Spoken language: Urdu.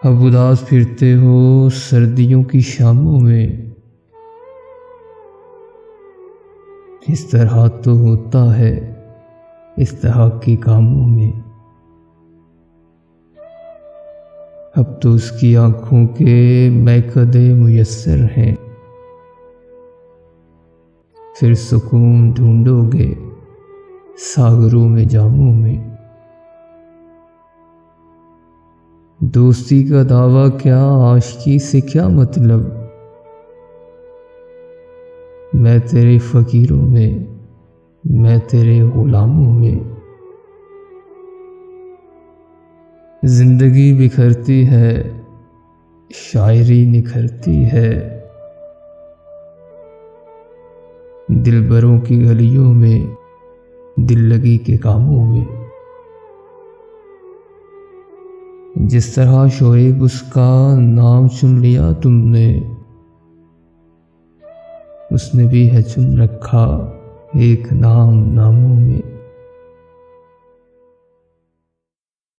اب اداس پھرتے ہو سردیوں کی شاموں میں، اس طرح تو ہوتا ہے اس طرح کے کاموں میں۔ اب تو اس کی آنکھوں کے میکدے میسر ہیں، پھر سکون ڈھونڈو گے ساغروں میں جاموں میں۔ دوستی کا دعویٰ کیا، عاشقی سے کیا مطلب، میں تیرے فقیروں میں، میں تیرے غلاموں میں۔ زندگی بکھرتی ہے، شاعری نکھرتی ہے، دلبروں کی گلیوں میں، دل لگی کے کاموں میں۔ جس طرح شعیب اس کا نام چن لیا تم نے، اس نے بھی ہے چن رکھا ایک نام ناموں میں۔